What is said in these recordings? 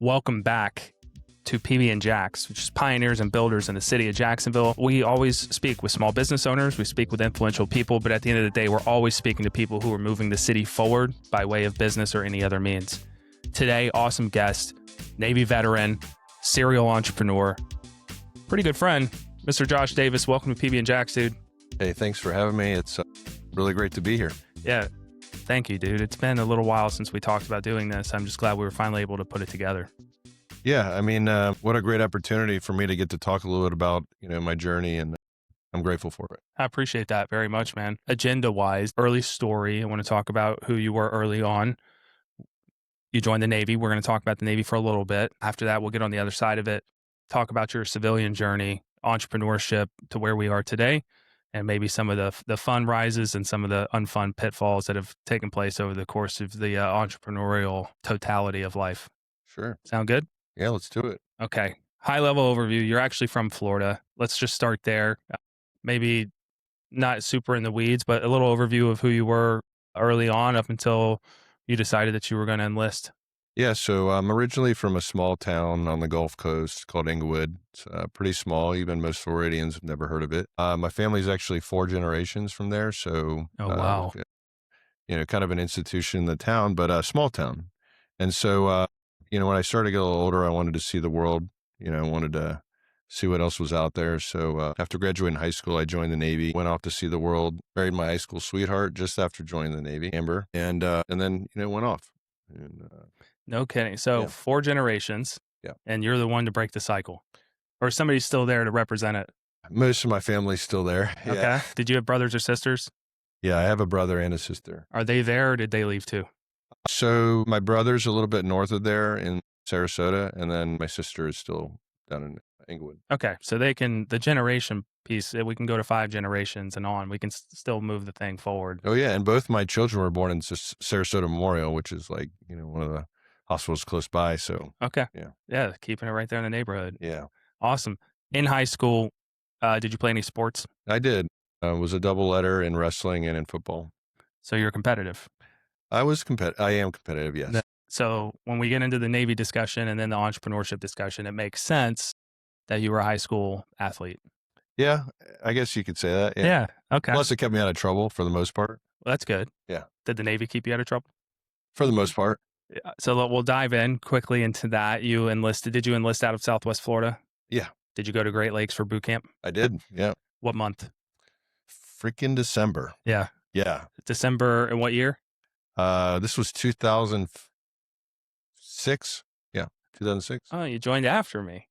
Welcome back to PB Jax, which is pioneers and builders in the city of Jacksonville. We always speak with small business owners. We speak with influential people, but at the end of the day, we're always speaking to people who are moving the city forward by way of business or any other means. Today, awesome guest, Navy veteran, serial entrepreneur, pretty good friend, Mr. Josh Davis. Welcome to PB Jax, dude. Hey, thanks for having me. It's really great to be here. Yeah, thank you, dude. It's been a little while since we talked about doing this. I'm just glad we were finally able to put it together. Yeah, I mean, what a great opportunity for me to get to talk a little bit about, my journey, and I'm grateful for it. I appreciate that very much, man. Agenda-wise, early story, I want to talk about who you were early on. You joined the Navy. We're going to talk about the Navy for a little bit. After that, we'll get on the other side of it, talk about your civilian journey, entrepreneurship to where we are today, and maybe some of the fun rises and some of the unfun pitfalls that have taken place over the course of the entrepreneurial totality of life. Sure. Sound good? Yeah, let's do it. Okay. High level overview. You're actually from Florida. Let's just start there. Maybe not super in the weeds, but a little overview of who you were early on up until you decided that you were going to enlist. Yeah, so I'm originally from a small town on the Gulf Coast called Inglewood. It's pretty small. Even most Floridians have never heard of it. My family's actually 4 generations from there. So, oh, wow. Kind of an institution in the town, but a small town. And so, when I started to get a little older, I wanted to see the world. I wanted to see what else was out there. So after graduating high school, I joined the Navy, went off to see the world, married my high school sweetheart just after joining the Navy, Amber, and then, went off. And, no kidding. So yeah. 4 generations, yeah, and you're the one to break the cycle, or somebody's still there to represent it? Most of my family's still there. Okay. Yeah. Did you have brothers or sisters? Yeah, I have a brother and a sister. Are they there, or did they leave too? So my brother's a little bit north of there in Sarasota, and then my sister is still down in Inglewood. Okay. So the generation piece, we can go to 5 generations and on. We can still move the thing forward. Oh, yeah. And both my children were born in Sarasota Memorial, which is like, one of the hospitals close by. So, okay. Yeah. Yeah. Keeping it right there in the neighborhood. Yeah. Awesome. In high school, did you play any sports? I did. I was a double letter in wrestling and in football. So you're competitive. I am competitive, yes. So when we get into the Navy discussion and then the entrepreneurship discussion, it makes sense that you were a high school athlete. Yeah, I guess you could say that. Yeah. Okay. Plus, it kept me out of trouble for the most part. Well, that's good. Yeah. Did the Navy keep you out of trouble? For the most part. Yeah. So we'll dive in quickly into that. Did you enlist out of Southwest Florida? Yeah. Did you go to Great Lakes for boot camp? I did. Yeah. What month? Freaking December. Yeah. Yeah. December in what year? This was 2006. Yeah, 2006. Oh, you joined after me.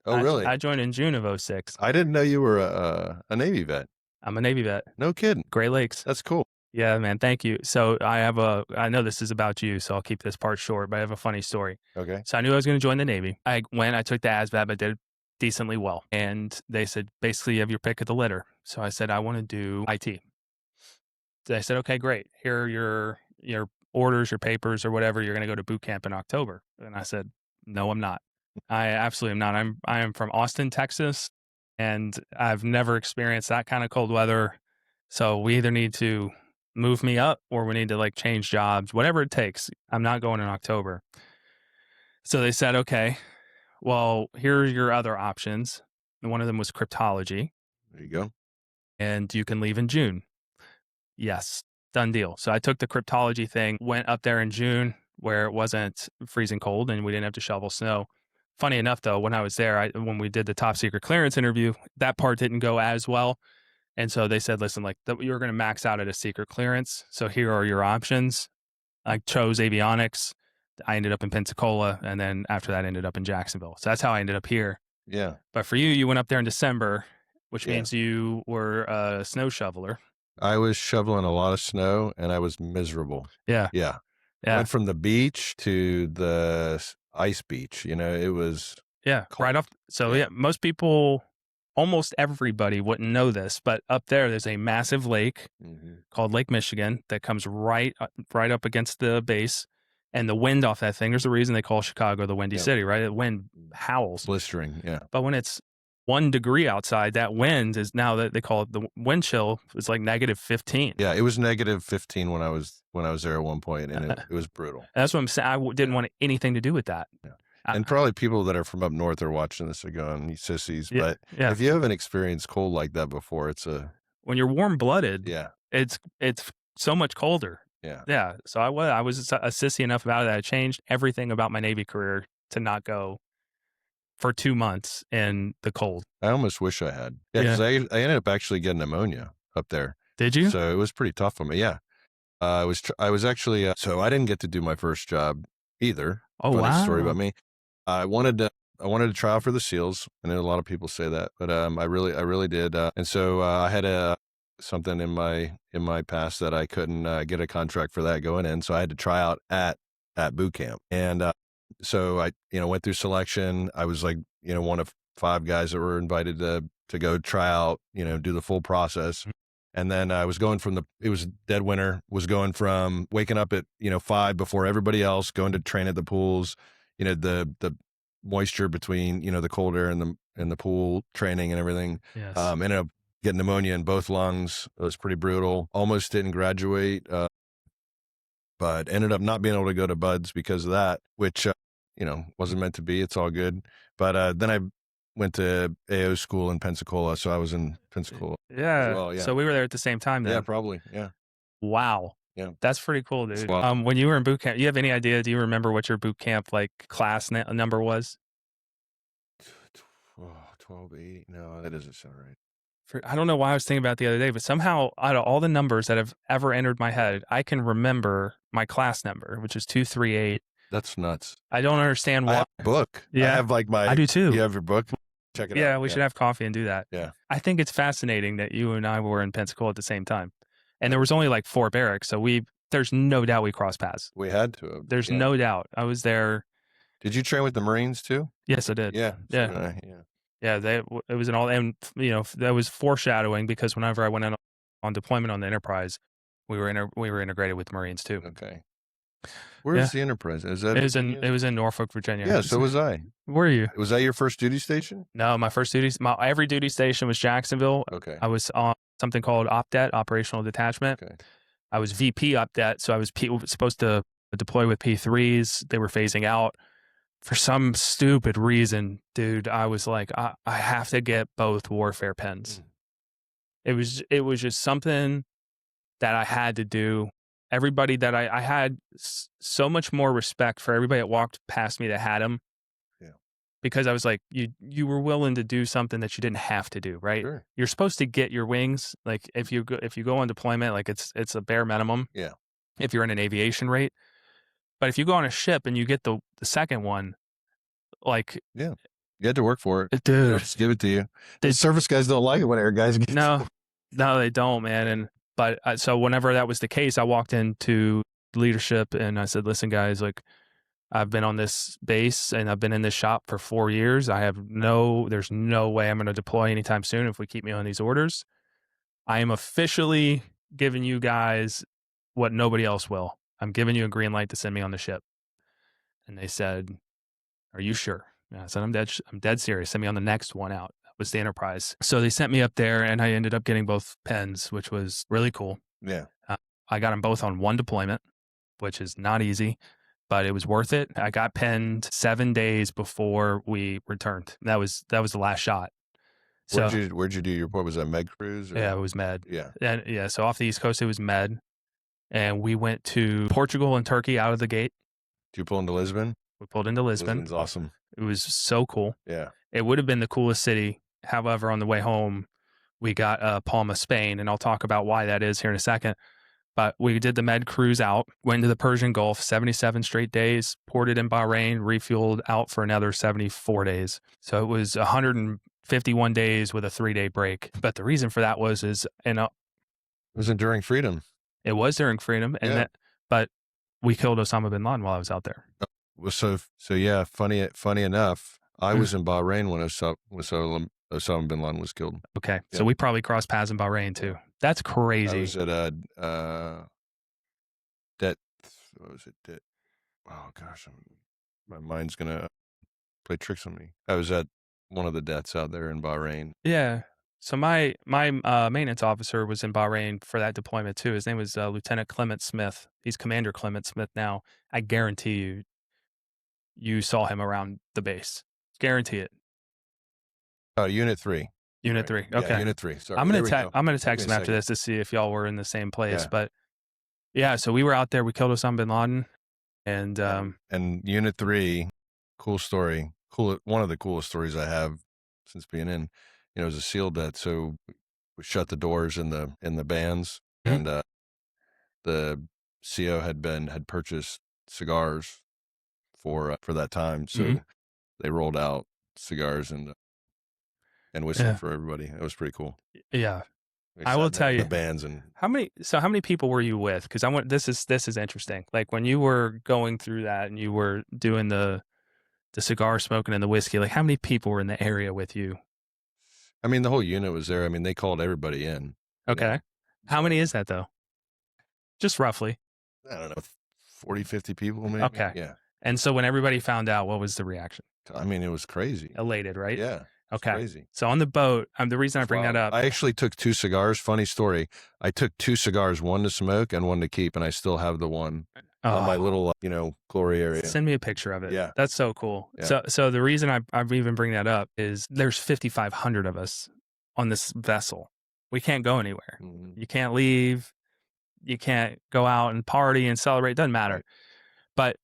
Oh, really? I joined in June of 2006. I didn't know you were a Navy vet. I'm a Navy vet. No kidding. Great Lakes. That's cool. Yeah, man. Thank you. So I know this is about you, so I'll keep this part short, but I have a funny story. Okay. So I knew I was going to join the Navy. I took the ASVAB, I did decently well. And they said, basically, you have your pick of the litter. So I said, I want to do IT. They said, okay, great. Here are your orders, your papers, or whatever. You're going to go to boot camp in October. And I said, no, I'm not. I absolutely am not. I am from Austin, Texas, and I've never experienced that kind of cold weather. So we either need to move me up or we need to change jobs, whatever it takes. I'm not going in October. So they said, okay, well, here are your other options. And one of them was cryptology. There you go. And you can leave in June. Yes, done deal. So I took the cryptology thing, went up there in June where it wasn't freezing cold and we didn't have to shovel snow. Funny enough, though, when I was there, when we did the top secret clearance interview, that part didn't go as well. And so they said, listen, you're going to max out at a secret clearance. So here are your options. I chose avionics. I ended up in Pensacola. And then after that, I ended up in Jacksonville. So that's how I ended up here. Yeah. But for you went up there in December, which means you were a snow shoveler. I was shoveling a lot of snow and I was miserable. Yeah. Yeah. Yeah. Went from the beach to the ice beach. It was cold. Right off. So yeah, most people, almost everybody wouldn't know this, but up there's a massive lake called Lake Michigan that comes right up against the base. And the wind off that thing, there's a reason they call Chicago the Windy City, right? The wind howls. Blistering, yeah. But when it's 1 degree outside, that wind is now that they call it the wind chill is like -15. Yeah, it was -15 when I was there at one point, and it was brutal. And that's what I'm saying. I didn't want anything to do with that. Yeah. I, And probably people that are from up north are watching this are going, "You sissies." yeah, But yeah. if you haven't experienced cold like that before, it's a When you're warm blooded, yeah, it's so much colder. yeah. Yeah. So I was a sissy enough about it that I changed everything about my Navy career to not go for 2 months in the cold. I almost wish I had. Yeah, because Yeah. I ended up actually getting pneumonia up there, Did you? so it was pretty tough on me. Yeah, I was actually so I didn't get to do my first job either. Oh Funny story wow. about me. I wanted to I wanted to try out for the SEALs. I know a lot of people say that, but I really did. And so I had a something in my past that I couldn't get a contract for that going in, so I had to try out at boot camp. And so I went through selection. I was like one of 5 guys that were invited to go try out, do the full process. And then I was going from it was dead winter, was going from waking up at, 5 before everybody else, going to train at the pools, the moisture between, the cold air and the pool training and everything. Yes. Ended up getting pneumonia in both lungs. It was pretty brutal. Almost didn't graduate, but ended up not being able to go to Buds because of that, which, wasn't meant to be. It's all good. But then I went to AO school in Pensacola, so I was in Pensacola as Yeah. well. Yeah. So we were there at the same time Yeah, then. probably. Yeah. Wow. Yeah. That's pretty cool, It's dude. a lot. When you were in boot camp, you have any idea? Do you remember what your boot camp like class number was? Oh, 1280. No, that doesn't sound right. I don't know why I was thinking about it the other day, but somehow out of all the numbers that have ever entered my head, I can remember my class number, which is 238. That's nuts. I don't understand I why. have a book. I Yeah, have like I do too. you have your book? Check it Yeah, out. we should have coffee and do that. Yeah. I think it's fascinating that you and I were in Pensacola at the same time, and there was only like 4 barracks, so there's no doubt we crossed paths. We had to have. There's Yeah. no doubt. I was there. Did you train with the Marines too? Yes, I did. Yeah. So Yeah. did I. Yeah. Yeah, it was an all, and that was foreshadowing because whenever I went on deployment on the Enterprise, we were integrated with Marines too. Okay. Where's the Enterprise? Is that It was in Norfolk, Virginia. Yeah, so was I. Were you? Was that your first duty station? No, my every duty station was Jacksonville. Okay. I was on something called OPDET, Operational Detachment. Okay. I was VP OPDET, so I was supposed to deploy with P3s. They were phasing out. For some stupid reason, dude, I was like, I have to get both warfare pens. It was just something that I had to do. Everybody that I had so much more respect for everybody that walked past me that had them. Yeah. Because I was like, you were willing to do something that you didn't have to do, right? Sure. You're supposed to get your wings. Like if you go on deployment, like it's a bare minimum. Yeah. If you're in an aviation rate. But if you go on a ship and you get the second one, like Yeah. You had to work for it. dude, Just give it to you. The service guys don't like it when air guys get no, they don't, man. But so whenever that was the case, I walked into leadership and I said, listen, guys, like I've been on this base and I've been in this shop for 4 years. There's no way I'm going to deploy anytime soon if we keep me on these orders. I am officially giving you guys what nobody else will. I'm giving you a green light to send me on the ship. And they said, are you sure? And I said, I'm dead serious. Send me on the next one out. That was the Enterprise. So they sent me up there and I ended up getting both pens, which was really cool. Yeah. I got them both on one deployment, which is not easy, but it was worth it. I got penned 7 days before we returned. That was the last shot. So Where'd you do your report? Was that Med Cruise? Or? yeah, it was Med. Yeah. And yeah, so off the East Coast, it was Med. And we went to Portugal and Turkey out of the gate. Did you pull into Lisbon? We pulled into Lisbon. Lisbon's awesome. It was so cool. Yeah. It would have been the coolest city. However, on the way home, we got Palma, Spain, and I'll talk about why that is here in a second. But we did the Med cruise out, went to the Persian Gulf, 77 straight days, ported in Bahrain, refueled out for another 74 days. So it was 151 days with a 3-day break. But the reason for that was it was Enduring Freedom. It was during freedom, and but we killed Osama bin Laden while I was out there. So yeah, funny enough, I was in Bahrain when Osama bin Laden was killed. Okay, Yeah. so we probably crossed paths in Bahrain too. That's crazy. I was at what was it? Oh gosh, my mind's gonna play tricks on me. I was at one of the deaths out there in Bahrain. Yeah. So my maintenance officer was in Bahrain for that deployment too. His name was Lieutenant Clement Smith. He's Commander Clement Smith now. I guarantee you, you saw him around the base. Guarantee it. Unit 3. Unit Right. 3. Yeah, Okay. Unit 3. Sorry. I'm There gonna we go. I'm gonna Took me text a him after second. this to see if y'all were in the same place. Yeah. But yeah, so we were out there. We killed Osama bin Laden, and And Unit 3, cool story. Cool. One of the coolest stories I have since being in. It was a SEAL death, so we shut the doors in the bands, and the CO had purchased cigars for that time, so they rolled out cigars and whistled yeah, for everybody. It was pretty cool. yeah. They I sat will in tell the you. bands and How many people were you with? Because I want this is interesting. Like when you were going through that and you were doing the cigar smoking and the whiskey, like how many people were in the area with you? I mean the whole unit was there. I mean they called everybody in. Okay. How many is that though? Just roughly. I don't know, 40, 50 people maybe. Okay. Yeah. And so when everybody found out, what was the reaction? I mean it was crazy. Elated, right? Yeah. It's Okay. crazy. So on the boat, the reason I bring that up. I actually took 2 cigars. Funny story. I took 2 cigars, one to smoke and one to keep, and I still have the one on my little, glory area. Send me a picture of it. Yeah. That's so cool. Yeah. So the reason I'm even bringing that up is there's 5,500 of us on this vessel. We can't go anywhere. Mhm. You can't leave. You can't go out and party and celebrate. It doesn't matter. Right. But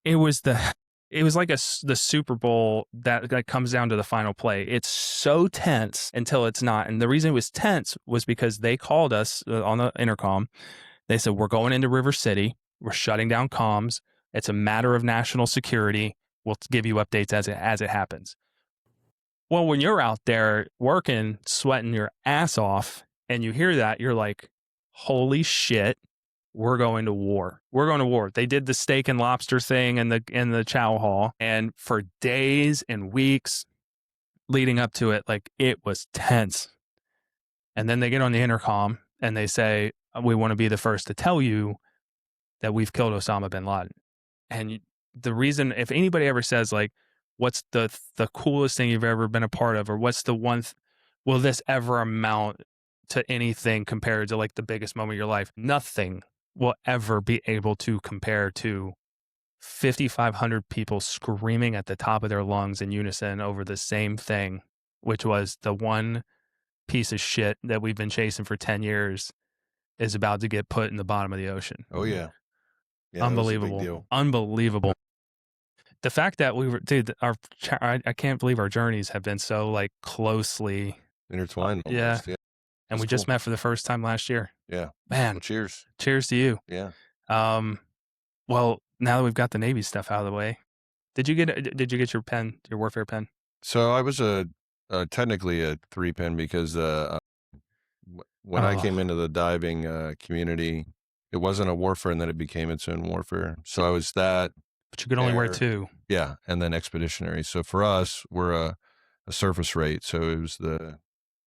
it was like the Super Bowl that comes down to the final play. It's so tense until it's not. And the reason it was tense was because they called us on the intercom. They said, we're going into River City. We're shutting down comms. It's a matter of national security. We'll give you updates as it happens. Well, when you're out there working, sweating your ass off, and you hear that, you're like, holy shit, we're going to war. We're going to war. They did the steak and lobster thing in the chow hall. And for days and weeks leading up to it, like it was tense. And then they get on the intercom and they say, we want to be the first to tell you that we've killed Osama bin Laden. And the reason, if anybody ever says like, what's the coolest thing you've ever been a part of, or what's the one, will this ever amount to anything compared to like the biggest moment of your life? Nothing will ever be able to compare to 5,500 people screaming at the top of their lungs in unison over the same thing, which was the one piece of shit that we've been chasing for 10 years is about to get put in the bottom of the ocean. Oh yeah. Yeah, unbelievable. that was a big deal. Unbelievable. The fact that we were, dude, I can't believe our journeys have been so like closely intertwined. Yeah. Yeah. And we just met for the first time last year. Yeah. Man. Well, cheers. Cheers to you. Yeah. Well, now that we've got the Navy stuff out of the way, did you get your pen, your warfare pen? So I was technically a 3-pin because when I came into the diving community, it wasn't a warfare, and then it became its own warfare. So I was that. But you could only wear 2. Yeah, and then expeditionary. So for us, we're a surface rate. So it was the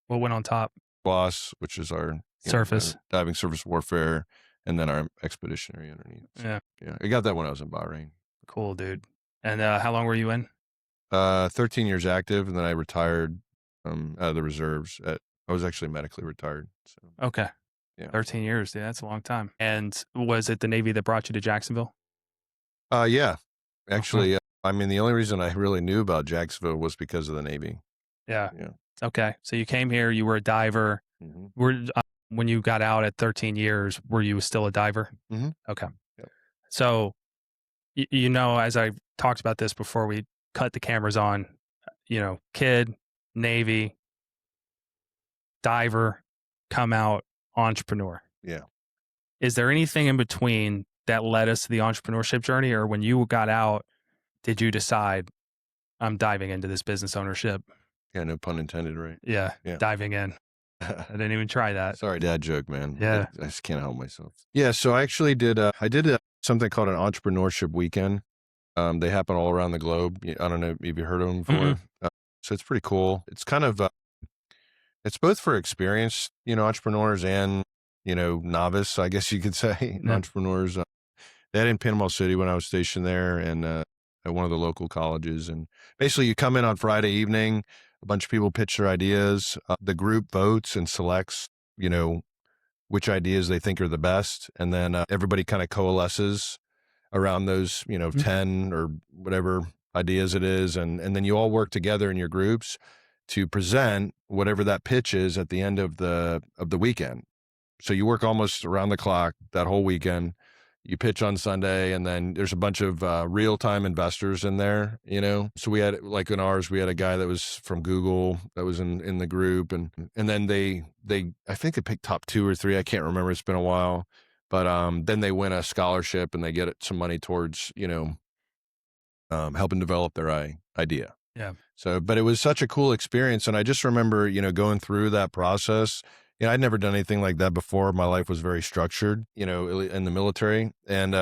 what went on top? boss, which is our surface diving surface warfare, and then our expeditionary underneath. So, yeah. I got that when I was in Bahrain. Cool, dude. And how long were you in? 13 years active, and then I retired out of the reserves. I was actually medically retired. So okay, yeah, 13 years. Yeah, that's a long time. And was it the Navy that brought you to Jacksonville? Yeah, actually, I mean, the only reason I really knew about Jacksonville was because of the Navy. Yeah. Yeah. Okay, so you came here. You were a diver. Mm-hmm. When you got out at 13 years, were you still a diver? Mm-hmm. Okay. Yep. So, as I talked about this before we cut the cameras on, kid, Navy, diver, come out, entrepreneur. Yeah. Is there anything in between that led us to the entrepreneurship journey, or when you got out, did you decide I'm diving into this business ownership? Yeah, no pun intended, right? Yeah. Diving in. I didn't even try that. Sorry, dad joke, man. Yeah. I just can't help myself. Yeah, so I actually did something called an entrepreneurship weekend. They happen all around the globe. I don't know if you heard of them before. Mm-hmm. So it's pretty cool. It's kind of, it's both for experienced, entrepreneurs and, novice, I guess you could say, entrepreneurs. They had in Panama City when I was stationed there, and at one of the local colleges. And basically you come in on Friday evening, a bunch of people pitch their ideas. The group votes and selects, which ideas they think are the best. And then everybody kind of coalesces around those, Mhm. 10 or whatever ideas it is. And then you all work together in your groups to present whatever that pitch is at the end of the weekend. So you work almost around the clock that whole weekend. You pitch on Sunday, and then there's a bunch of real-time investors in there, So we had, like in ours, we had a guy that was from Google that was in the group, and then they I think they picked top 2 or 3. I can't remember. It's been a while, but then they win a scholarship and they get some money towards helping develop their idea. Yeah. So, but it was such a cool experience. And I just remember, going through that process. I'd never done anything like that before. My life was very structured, in the military. And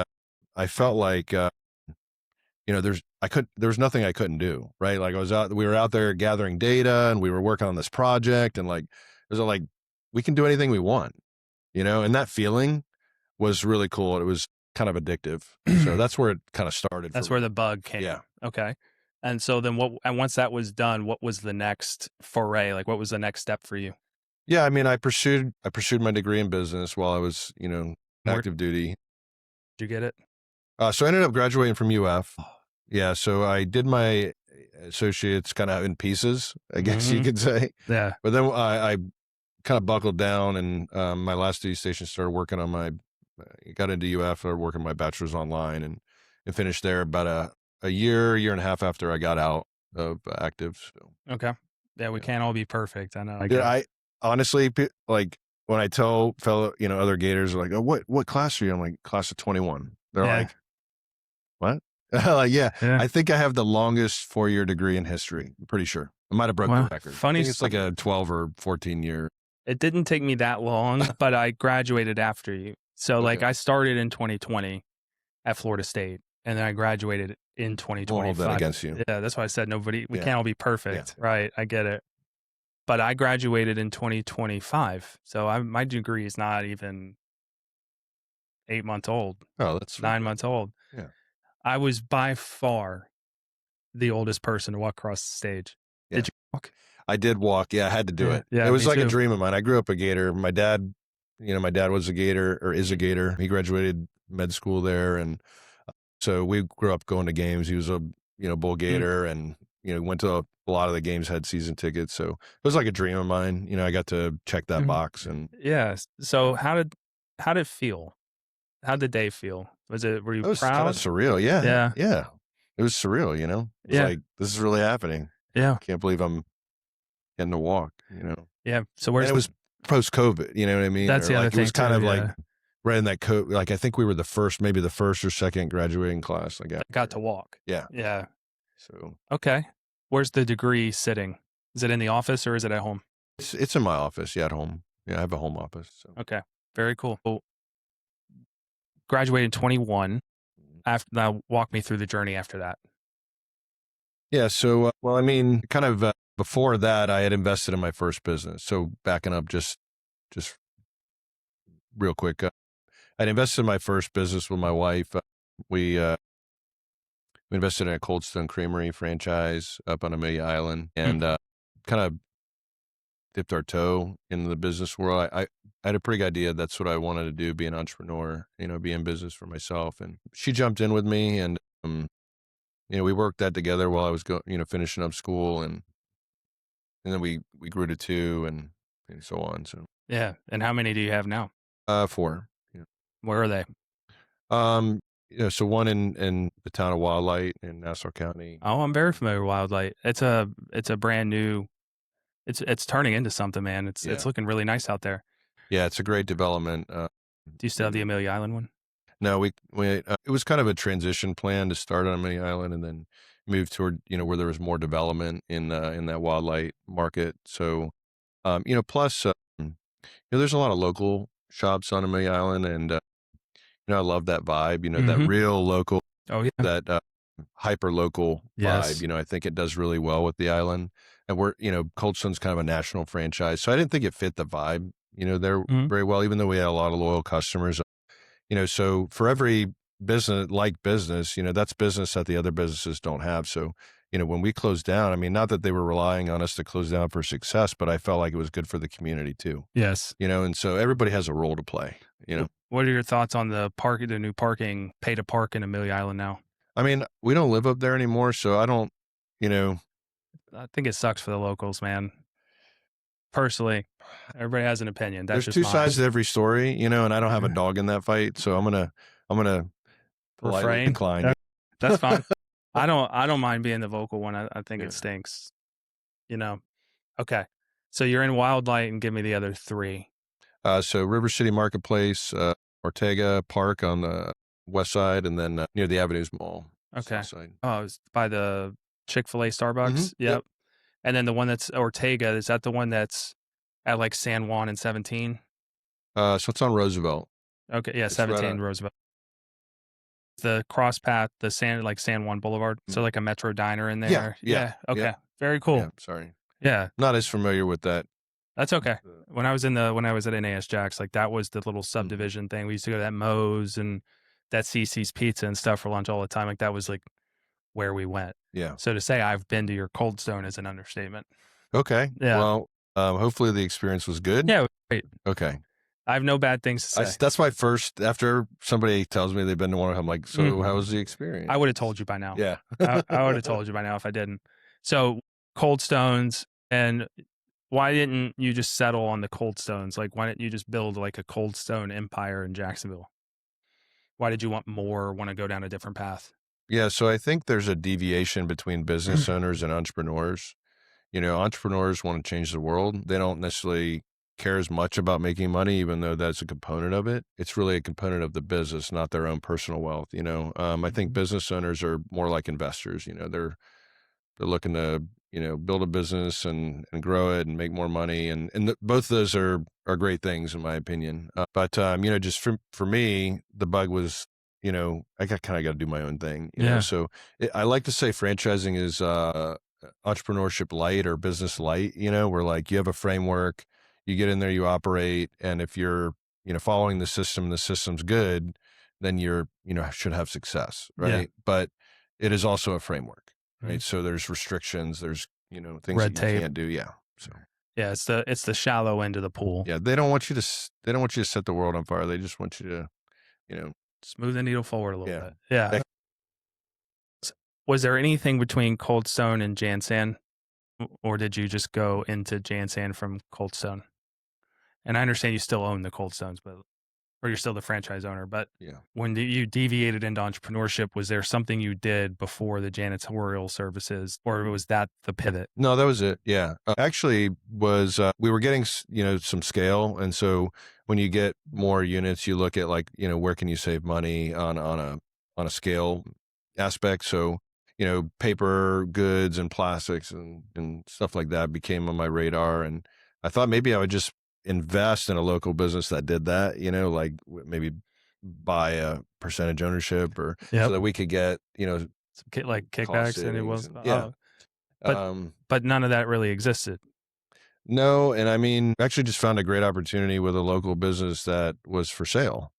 I felt like, there was nothing I couldn't do, right? Like we were out there gathering data and we were working on this project, and like, it was like, we can do anything we want, and that feeling was really cool. It was kind of addictive. So that's where it kind of started That's for where me. the bug came. Yeah. Okay. And so then and once that was done, what was the next foray? Like, what was the next step for you? Yeah, I mean, I pursued my degree in business while I was, Where active duty. did you get it? So I ended up graduating from UF. Oh. Yeah, so I did my associates kind of in pieces, I guess you Mhm. could say. Yeah. But then I kind of buckled down, and my last duty station started working on got into UF, started working my bachelor's online, and finished there about a year and a half after I got out of active. So, Okay. Yeah, we yeah. can't all be perfect. I know. I Dude, get it. I honestly, like, when I tell fellow, other Gators, are like, "Oh, what class are you?" I'm like, "Class of 21." They're Yeah. like, "What?" Like, yeah, Yeah. I think I have the longest 4-year degree in history. I'm pretty sure. I might have broke the Well, record. I funny think it's like a 12 or 14 year. It didn't take me that long, but I graduated after you. So like Okay. I started in 2020 at Florida State, and then I graduated in Won't hold that 2025. against you. Yeah, that's why I said we Yeah. can't all be perfect. Right. I get it. But I graduated in 2025. So my degree is not even 8 months old, Oh, that's 9 months old. Yeah. I was by far the oldest person to walk across the stage. Yeah. Did you walk? I did walk. Yeah, I had to do Yeah, it. yeah, It was me like a too. dream of mine. I grew up a Gator. My dad was a Gator, or is a Gator. He graduated med school there, and so we grew up going to games. He was a Bull Gator, and went to a lot of the games, had season tickets. So it was like a dream of mine. I got to check that Mhm. box, and Yeah. So how did it feel? How did the day feel? Were you it was kind of proud? surreal. Yeah, Yeah. yeah, it was surreal. It was Yeah. like, this is really happening. Yeah. Can't believe I'm getting to walk. Yeah. So And where's it was post COVID. You know what I mean? that's Or the other like, it was thing kind too, of like yeah. right in that code. Like, I think we were maybe the first or second graduating class. Like, Got to walk. yeah. Yeah. So Okay. Where's the degree sitting? Is it in the office or is it at home? it's in my office. Yeah, at home. Yeah, I have a home office. So. Okay. Very cool. Well, graduated in 21. Now walk me through the journey after that. Yeah. So, well, I mean, kind of before that, I had invested in my first business. So backing up just real quick, I'd invested in my first business with my wife. We invested in a Cold Stone Creamery franchise up on Amelia Island, and kind of dipped our toe in the business world. I had a pretty good idea. That's what I wanted to do, be an entrepreneur, be in business for myself. And she jumped in with me, and, we worked that together while I was finishing up school, and then we grew to 2 and so on. So, Yeah. And how many do you have now? 4. Yeah. Where are they? So one in the town of Wildlight in Nassau County. Oh, I'm very familiar with Wildlight. It's a brand new. It's turning into something, man. It's looking really nice out there. Yeah, it's a great development. Do you still have the Amelia Island one? No, we it was kind of a transition plan to start on Amelia Island and then move toward where there was more development in that Wildlight market. So, plus there's a lot of local shops on Amelia Island, and I love that vibe. That Mhm. real local, Oh yeah. that hyper local Yes. vibe. I think it does really well with the island. And Cold Stone's kind of a national franchise. So I didn't think it fit the vibe, there Mhm. very well, even though we had a lot of loyal customers. So for every business, that's business that the other businesses don't have. So, when we closed down, I mean, not that they were relying on us to close down for success, but I felt like it was good for the community too, Yes. and so everybody has a role to play. you know. What are your thoughts on the new parking, pay to park in Amelia Island now? I mean, we don't live up there anymore, so I don't, you know, I think it sucks for the locals, man. Personally, everybody has an opinion. That's there's just two mine. sides to every story, and I don't have a dog in that fight, so I'm gonna politely Refrain. decline. That's fine. I don't mind being the vocal one. I think Yeah. it stinks. Okay. So you're in Wildlight, and give me the other three. So River City Marketplace, Ortega Park on the west side, and then near the Avenues Mall, Okay. south side. Oh, it's by the Chick-fil-A Starbucks. Yep. Yep. And then the one that's Ortega, is that the one that's at like San Juan and 17? So it's on Roosevelt. Okay, yeah, It's right 17 on. Roosevelt. The cross path, the San Juan Boulevard. So like a Metro diner in there. Yeah. Okay. Yep. Very cool. Yeah. Sorry, Yeah. not as familiar with that. That's okay. When I was at NAS Jax, like that was the little subdivision thing. We used to go to that Moe's and that CC's Pizza and stuff for lunch all the time. Like that was like where we went. Yeah. So to say I've been to your Cold Stone is an understatement. Okay. Yeah. Well, hopefully the experience was good. Yeah, it was great. Okay. I have no bad things to say. That's my first. After somebody tells me they've been to one, I'm like, so how was the experience? I would have told you by now. Yeah. I would have told you by now if I didn't. So Cold Stones, and why didn't you just settle on the Cold Stones? Like, why didn't you just build like a Cold Stone empire in Jacksonville? Why did you want more, want to go down a different path? Yeah. So I think there's a deviation between business owners and entrepreneurs. Entrepreneurs want to change the world. They don't necessarily care as much about making money, even though that's a component of it. It's really a component of the business, not their own personal wealth. I think business owners are more like investors. They're looking to build a business and grow it and make more money, and both of those are great things in my opinion. But just for me, the bug was I kind of got to do my own thing. So I like to say franchising is entrepreneurship light or business light. Where like you have a framework, you get in there, you operate, and if you're following the system, the system's good, then you're should have success, right? Yeah. But it is also a framework. Right. So there's restrictions, there's, things Red that you tape. can't do. Yeah. So Yeah, it's the shallow end of the pool. yeah, they don't want you to set the world on fire. They just want you to, Smooth the needle forward a little Yeah. bit. Yeah. Was there anything between Cold Stone and JanSan, or did you just go into JanSan from Cold Stone? And I understand you still own the Cold Stones, or you're still the franchise owner, but Yeah. when you deviated into entrepreneurship, was there something you did before the janitorial services, or was that the pivot? No, that was it. Yeah. Actually was, we were getting, some scale. And so when you get more units, you look at like, where can you save money on a scale aspect. So, paper goods and plastics and stuff like that became on my radar. And I thought maybe I would just invest in a local business that did that, like maybe buy a percentage ownership or so that we could get, some like kickbacks, and it was yeah. But none of that really existed. No, and I mean, actually just found a great opportunity with a local business that was for sale,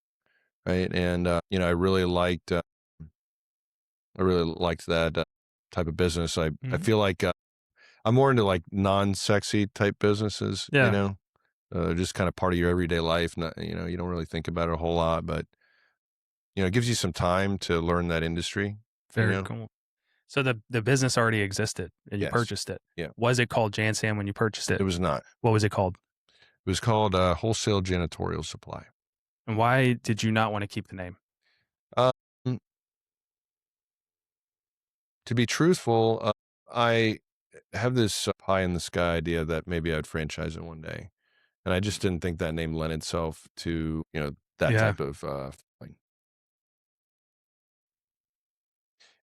right? And I really liked that type of business. I feel like I'm more into like non-sexy type businesses, just kind of part of your everyday life. Not, you don't really think about it a whole lot, but it gives you some time to learn that industry. Very cool. So the business already existed and you purchased it. Yeah. Was it called JanSan when you purchased it? It was not. What was it called? It was called Wholesale Janitorial Supply. And why did you not want to keep the name? To be truthful, I have this pie in the sky idea that maybe I'd franchise it one day. And I just didn't think that name lent itself to, that type of thing.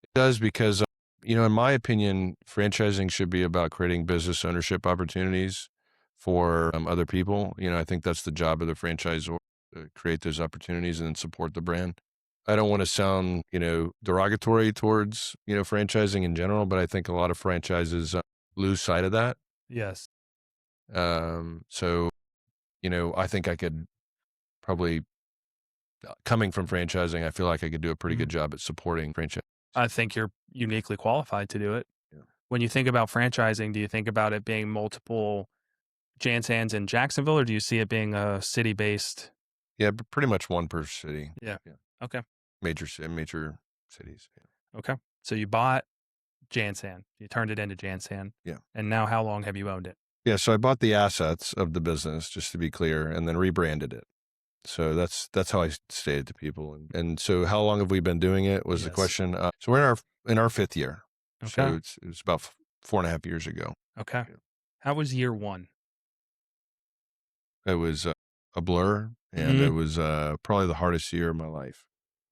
It does because, in my opinion, franchising should be about creating business ownership opportunities for other people. I think that's the job of the franchisor, to create those opportunities and then support the brand. I don't want to sound, derogatory towards, franchising in general, but I think a lot of franchises lose sight of that. Yes. So, I think I could probably, coming from franchising, I feel like I could do a pretty good job at supporting franchise. I think you're uniquely qualified to do it. Yeah. When you think about franchising, do you think about it being multiple JanSans in Jacksonville, or do you see it being a city-based Yeah, but pretty much one per city. Yeah. Yeah. Okay. Major cities. Okay. So you bought JanSan. You turned it into JanSan. Yeah. And now how long have you owned it? Yeah. So I bought the assets of the business, just to be clear, and then rebranded it. So that's how I stated to people. And so how long have we been doing it was the Yes. question. So we're in our fifth year. Okay. So it was about 4.5 years ago. Okay. Yeah. How was year one? It was a blur, and it was probably the hardest year of my life.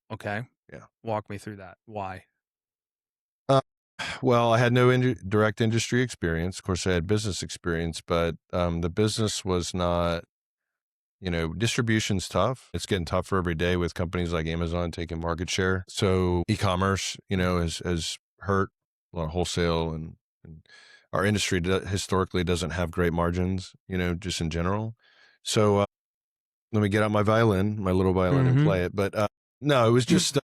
Okay. Yeah. Walk me through that. Why? Uh, well, I had no direct industry experience. Of course, I had business experience, but the business was not, distribution's tough. It's getting tougher every day with companies like Amazon taking market share. So e-commerce, has hurt a lot of wholesale, and our industry historically doesn't have great margins, just in general. So let me get out my little violin, and play it. But no, it was just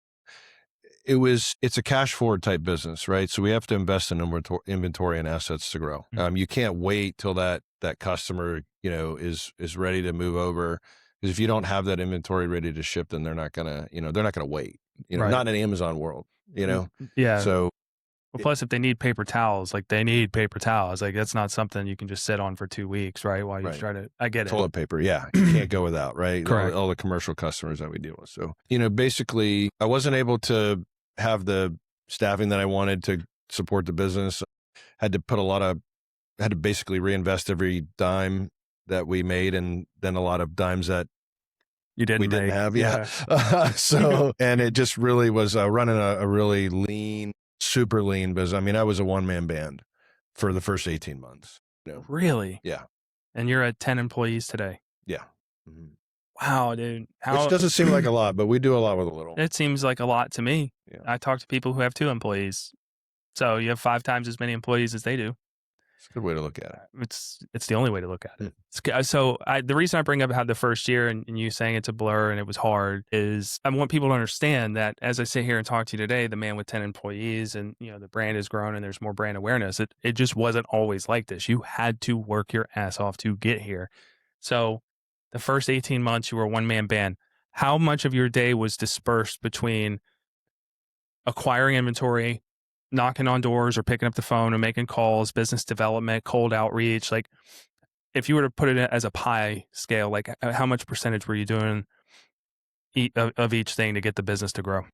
it's a cash forward type business, right? So we have to invest in inventory and assets to grow. You can't wait till that customer, is ready to move over. Because if you don't have that inventory ready to ship, then they're not gonna wait. Right. Not in an Amazon world, Yeah. So Well, plus if they need paper towels, like they need paper towels. Like that's not something you can just sit on for 2 weeks, right? While you Right. try to, I get it. toilet paper, yeah, you can't go without, right? Correct. All the commercial customers that we deal with. So, basically, I wasn't able to have the staffing that I wanted to support the business. Had to basically reinvest every dime that we made, and then a lot of dimes that we didn't have. Yeah. So, and it just really was running a really lean, super lean business. I mean, I was a one-man band for the first 18 months. Really? Yeah. And you're at 10 employees today. Yeah. Mm-hmm. Wow, dude. Which doesn't seem like a lot, but we do a lot with a little. It seems like a lot to me. Yeah. I talk to people who have 2 employees. So you have 5 times as many employees as they do. It's a good way to look at it. It's the only way to look at it. So the reason I bring up how the first year and you saying it's a blur and it was hard is I want people to understand that as I sit here and talk to you today, the man with 10 employees and the brand has grown and there's more brand awareness. It just wasn't always like this. You had to work your ass off to get here. So the first 18 months you were a one-man band. How much of your day was dispersed between acquiring inventory, knocking on doors or picking up the phone and making calls, business development, cold outreach? Like if you were to put it as a pie scale, like how much percentage were you doing of each thing to get the business to grow?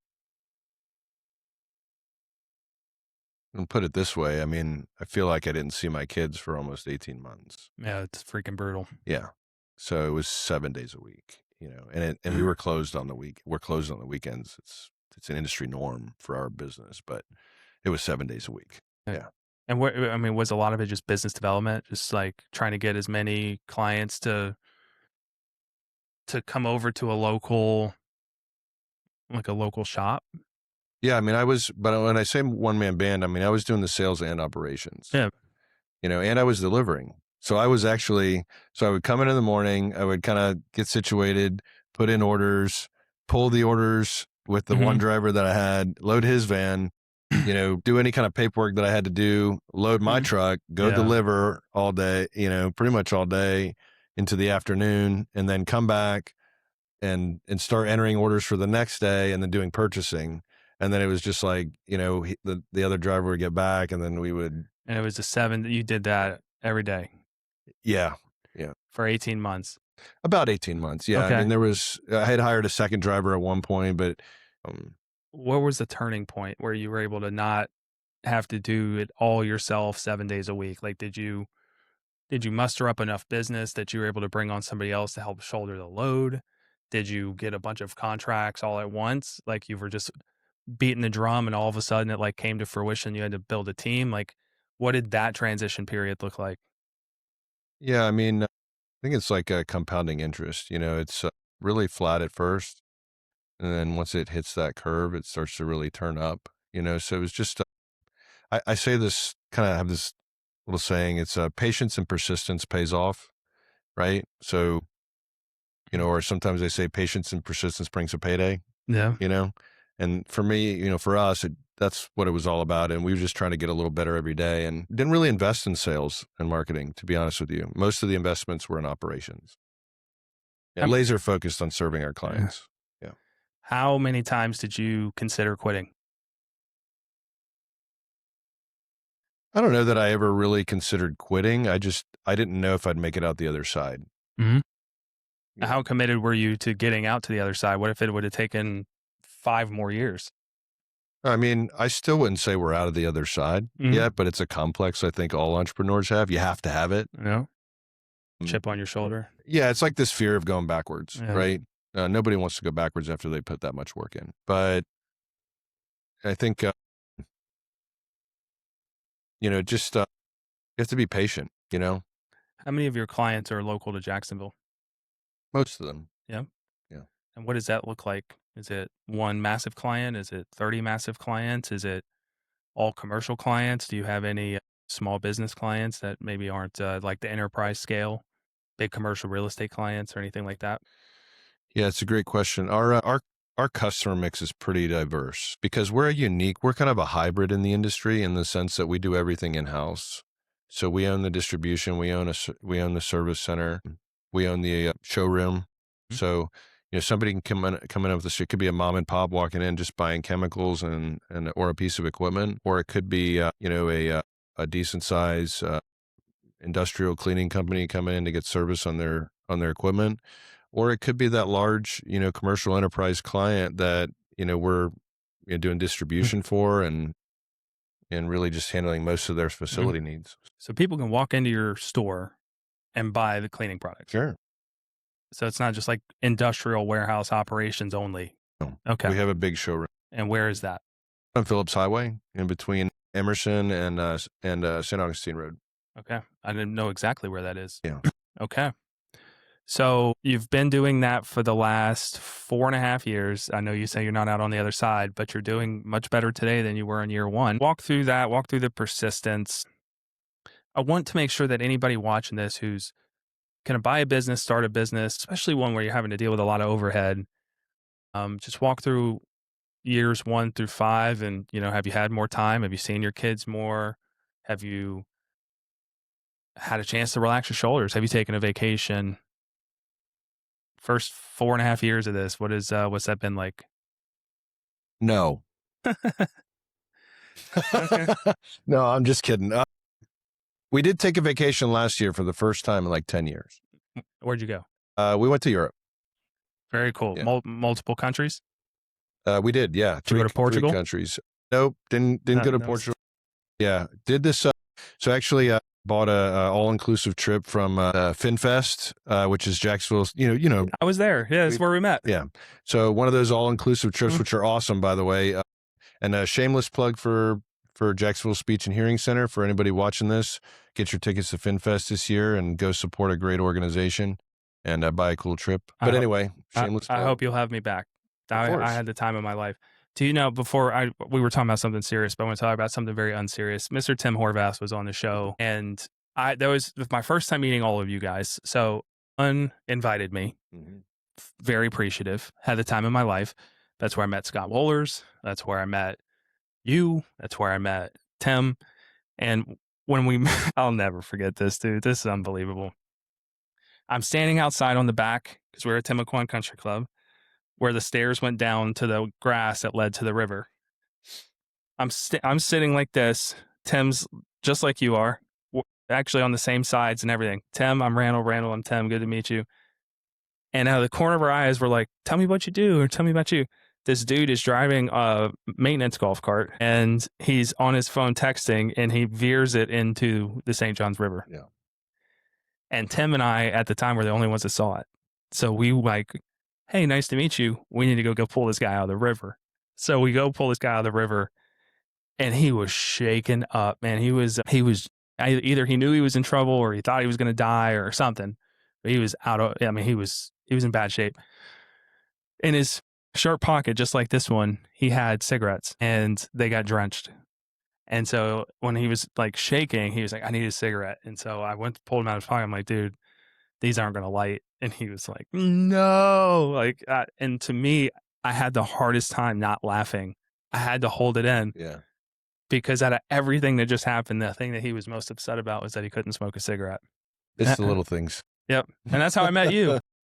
And put it this way, I mean, I feel like I didn't see my kids for almost 18 months. Yeah, it's freaking brutal. Yeah. So it was 7 days a week, and we were closed on the week. We're closed on the weekends. It's an industry norm for our business, but it was 7 days a week. Yeah. And was a lot of it just business development, just like trying to get as many clients to come over to a local shop? Yeah. I mean, but when I say one-man band, I mean, I was doing the sales and operations. Yeah. And I was delivering. So I would come in the morning, I would kind of get situated, put in orders, pull the orders with the one driver that I had, load his van, do any kind of paperwork that I had to do, load my truck, go deliver all day, pretty much all day into the afternoon, and then come back and start entering orders for the next day and then doing purchasing. And then it was just like, the other driver would get back and then we would. And it was the 7 that you did that every day. Yeah. Yeah. For 18 months. About 18 months. Yeah. Okay. I mean, I had hired a second driver at one point, but. What was the turning point where you were able to not have to do it all yourself 7 days a week? Like, did you muster up enough business that you were able to bring on somebody else to help shoulder the load? Did you get a bunch of contracts all at once? Like you were just beating the drum and all of a sudden it like came to fruition. You had to build a team. Like what did that transition period look like? Yeah. I mean, I think it's like a compounding interest, it's really flat at first. And then once it hits that curve, it starts to really turn up, so it was just, I say this kind of have this little saying, it's patience and persistence pays off. Right. So, or sometimes they say patience and persistence brings a payday. Yeah. And for me, for us, that's what it was all about. And we were just trying to get a little better every day and didn't really invest in sales and marketing, to be honest with you. Most of the investments were in operations. and laser focused on serving our Yeah. clients. Yeah. How many times did you consider quitting? I don't know that I ever really considered quitting. I didn't know if I'd make it out the other side. Mhm. Yeah. How committed were you to getting out to the other side? What if it would have taken 5 more years? I mean, I still wouldn't say we're out of the other side Mhm. yet, but it's a complex I think all entrepreneurs have. You have to have it. You know? Mm. Chip on your shoulder. Yeah, it's like this fear of going backwards, Yeah. right? Nobody wants to go backwards after they put that much work in. But I think, just you have to be patient, How many of your clients are local to Jacksonville? most of them. Yeah. Yeah. And what does that look like? Is it one massive client? Is it 30 massive clients? Is it all commercial clients? Do you have any small business clients that maybe aren't like the enterprise scale, big commercial real estate clients or anything like that? Yeah, it's a great question. Our customer mix is pretty diverse because we're kind of a hybrid in the industry in the sense that we do everything in-house. So we own the distribution, we own the service center, we own the showroom. Mhm. So, somebody can come in with this. It could be a mom and pop walking in just buying chemicals and or a piece of equipment, or it could be a decent size industrial cleaning company coming in to get service on their equipment, or it could be that large, commercial enterprise client that, we're doing distribution for and really just handling most of their Mhm. facility needs. So people can walk into your store and buy the cleaning products. Sure. So it's not just like industrial warehouse operations only. No. Okay. We have a big showroom And where is that? on Phillips Highway in between Emerson and St. Augustine Road. Okay. I didn't know exactly where that is. Yeah. Okay. So you've been doing that for the last 4.5 years. I know you say you're not out on the other side, but you're doing much better today than you were in year one. Walk through that, walk through the persistence. I want to make sure that anybody watching this who's going to buy a business, start a business, especially one where you're having to deal with a lot of overhead, just walk through years 1 through 5. And, have you had more time? Have you seen your kids more? Have you had a chance to relax your shoulders? Have you taken a vacation? First 4.5 years of this, what's that been like? No. Okay. No, I'm just kidding. We did take a vacation last year for the first time in like 10 years. Where'd you go? We went to Europe. Very cool. Yeah. Multiple countries? We did, yeah. Did you go to Portugal? 3 countries. Nope, didn't go to That was- Portugal. Yeah, did this. So actually, bought a all-inclusive trip from FinFest, which is Jacksonville. I was there. Yeah, that's where we met. Yeah. So one of those all-inclusive trips, Mhm. which are awesome, by the way. And a shameless plug for Jacksonville Speech and Hearing Center for anybody watching this. Get your tickets to FinFest this year and go support a great organization and buy a cool trip. But anyway, shameless plug. I hope you'll have me back. Of course. I had the time of my life. Do you know, we were talking about something serious, but I want to talk about something very unserious. Mr. Tim Horvath was on the show, and that was my first time meeting all of you guys. So uninvited me. Mhm. Very appreciative. Had the time of my life. That's where I met Scott Wohlers. That's where I met you. That's where I met Tim. And when we met, I'll never forget this, dude. This is unbelievable. I'm standing outside on the back because we're at Timaquan Country Club, where the stairs went down to the grass that led to the river. I'm sitting like this. Tim's just like you are, actually on the same sides and everything. Tim, I'm Randall. Randall, I'm Tim. Good to meet you. And out of the corner of our eyes, we're like, tell me what you do or tell me about you. This dude is driving a maintenance golf cart and he's on his phone texting and he veers it into the St. Johns River. Yeah. And Tim and I at the time were the only ones that saw it. So we like, hey, nice to meet you. We need to go pull this guy out of the river. So we go pull this guy out of the river and he was shaken up, man. Either he knew he was in trouble or he thought he was going to die or something. But he was he was in bad shape. In his shirt pocket, just like this one, he had cigarettes and they got drenched. And so when he was like shaking, he was like, I need a cigarette. And so I went to pull him out of his pocket. I'm like, dude, these aren't going to light. And he was like, no. And to me, I had the hardest time not laughing. I had to hold it in. Yeah. Because out of everything that just happened, the thing that he was most upset about was that he couldn't smoke a cigarette. It's the little things. Yep. And that's how I met you.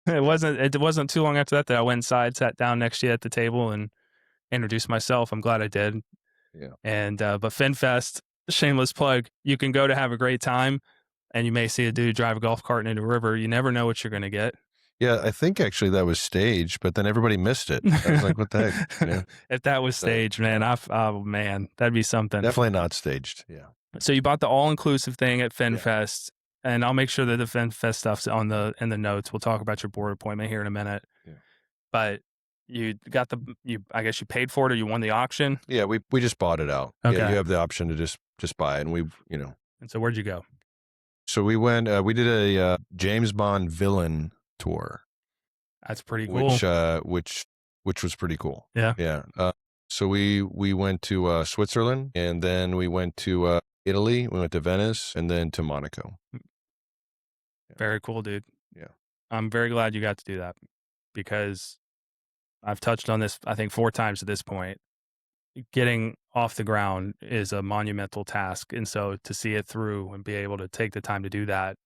It wasn't too long after that I went inside, sat down next to you at the table, and introduced myself. I'm glad I did. Yeah. And but FinFest, shameless plug, you can go to have a great time, and you may see a dude drive a golf cart into a river. You never know what you're going to get. Yeah, I think actually that was staged, but then everybody missed it. I was like, "What the heck?" You know? If that was So, staged, man, oh man, that'd be something. definitely not staged. Yeah. So you bought the all-inclusive thing at Yeah. FinFest, and I'll make sure that the FinFest stuff's in the notes. We'll talk about your board appointment here in a minute. Yeah. But you got I guess you paid for it, or you won the auction. Yeah, we just bought it out. Okay. Yeah, you have the option to just buy it, and And so where'd you go? So we went. We did a James Bond villain tour, That's pretty cool. which was pretty cool. Yeah. Yeah. So we went to Switzerland, and then we went to Italy. We went to Venice, and then to Monaco. Very cool, dude. Yeah. I'm very glad you got to do that, because I've touched on this, I think, 4 times at this point. Getting off the ground is a monumental task. And so to see it through and be able to take the time to do that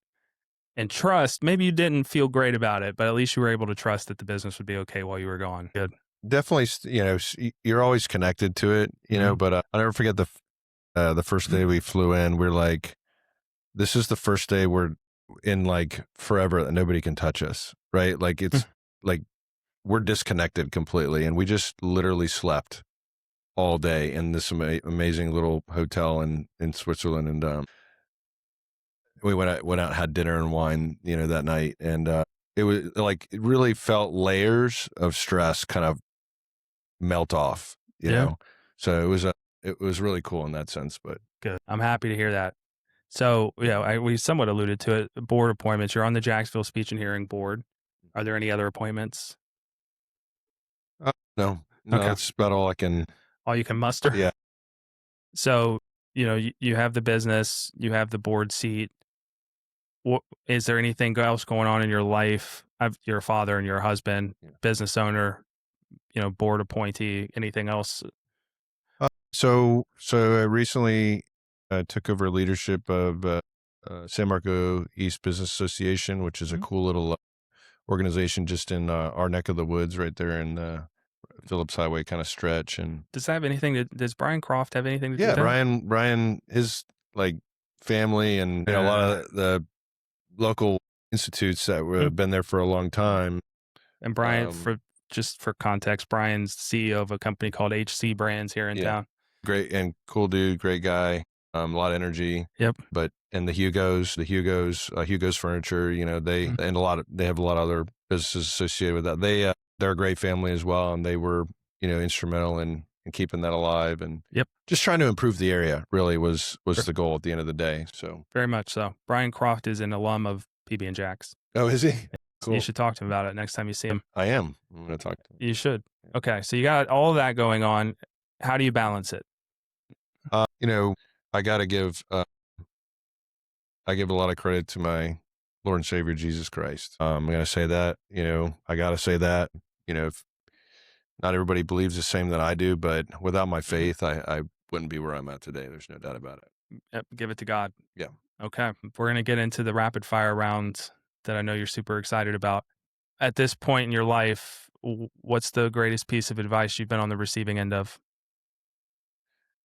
and trust, maybe you didn't feel great about it, but at least you were able to trust that the business would be okay while you were gone. Good. Definitely, you're always connected to it, Mhm. but I'll never forget the first day we flew in. We're like, this is the first day we're in like forever that nobody can touch us, right? Like it's like we're disconnected completely, and we just literally slept all day in this amazing little hotel in Switzerland, and we went out and had dinner and wine, that night, and it was like it really felt layers of stress kind of melt off, Yeah. So it was really cool in that sense, but Good. I'm happy to hear that. So, yeah, we somewhat alluded to it. Board appointments. You're on the Jacksonville Speech and Hearing Board. Are there any other appointments? no, Okay. that's about all I can. All you can muster? Yeah. So, you have the business, you have the board seat. Is there anything else going on in your life? You're a father and you're a husband, business owner, board appointee, anything else? So I recently took over leadership of San Marco East Business Association, which is a cool little organization just in our neck of the woods right there in Phillips Highway kind of stretch. And Does that have anything does Brian Croft have anything to do with that? Brian, his like family and a lot of the local institutes that have been there for a long time. And Brian, for context, Brian's CEO of a company called HC Brands here in town. Great and cool dude, great guy, a lot of energy. Yep. And the Hugo's Furniture, they have a lot of other businesses associated with that. They're a great family as well, and they were instrumental in keeping that alive, and just trying to improve the area really was the goal at the end of the day. So very much so. Brian Croft is an alum of PB Jax. Oh, is he? Cool. You should talk to him about it next time you see him. I am. I'm going to talk to him. You should. Okay, so you got all of that going on. How do you balance it? I got to give I give a lot of credit to my Lord and Savior Jesus Christ. I'm going to say that. I got to say that. If not everybody believes the same that I do, but without my faith, I wouldn't be where I'm at today. There's no doubt about it. Yep, give it to God. Yeah. Okay, we're going to get into the rapid fire round that I know you're super excited about. At this point in your life, what's the greatest piece of advice you've been on the receiving end of?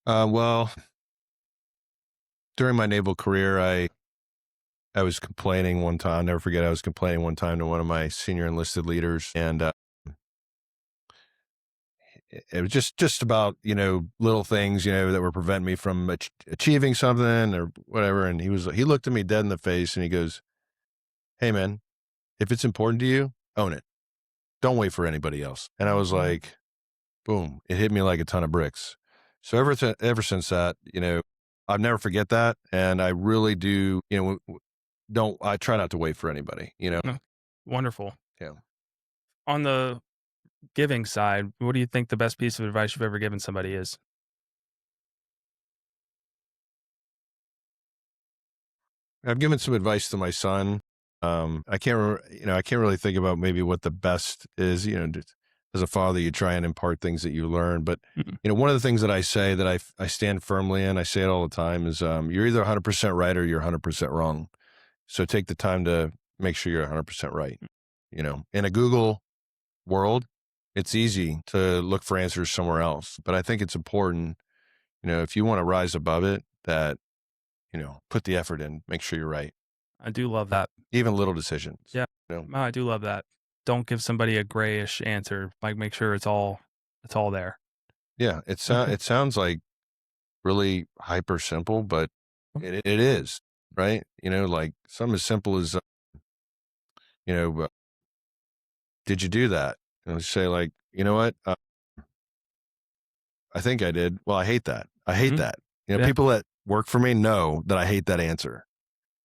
Well, during my naval career, I was complaining one time. I'll never forget. I was complaining one time to one of my senior enlisted leaders, and it was just about little things that were preventing me from achieving something or whatever. And he looked at me dead in the face and he goes, "Hey man, if it's important to you, own it. Don't wait for anybody else." And I was like, boom, it hit me like a ton of bricks. So ever since that, I'll never forget that. And I really do, I try not to wait for anybody, Wonderful. Yeah. On the giving side, what do you think the best piece of advice you've ever given somebody is? I've given some advice to my son. I can't really think about maybe what the best is, as a father, you try and impart things that you learn. But, one of the things that I say that I stand firmly in, I say it all the time, is you're either 100% right or you're 100% wrong. So take the time to make sure you're 100% right. In a Google world, it's easy to look for answers somewhere else. But I think it's important, if you want to rise above it, that, put the effort in, make sure you're right. I do love that. Even little decisions. Yeah. No, I do love that. Don't give somebody a grayish answer. Like, make sure it's all there. Yeah. It sounds like really hyper simple, but it is, right? Like something as simple as, did you do that? And say like, you know what? I think I did. Well, I hate that. I hate that. Yeah. People that work for me know that I hate that answer,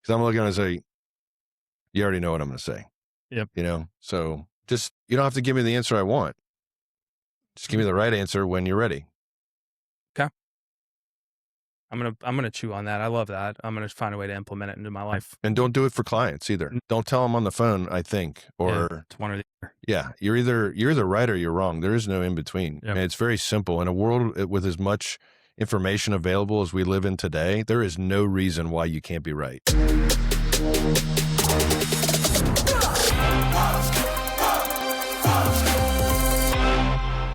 because I'm looking to say, you already know what I'm going to say. Yep. So just, you don't have to give me the answer I want. Just give me the right answer when you're ready. Okay. I'm gonna chew on that. I love that. I'm gonna find a way to implement it into my life. And don't do it for clients either. Don't tell them on the phone, I think, or it's one or the other. Yeah, you're either right or you're wrong. There is no in between. Yep. And it's very simple. In a world with as much information available as we live in today, there is no reason why you can't be right.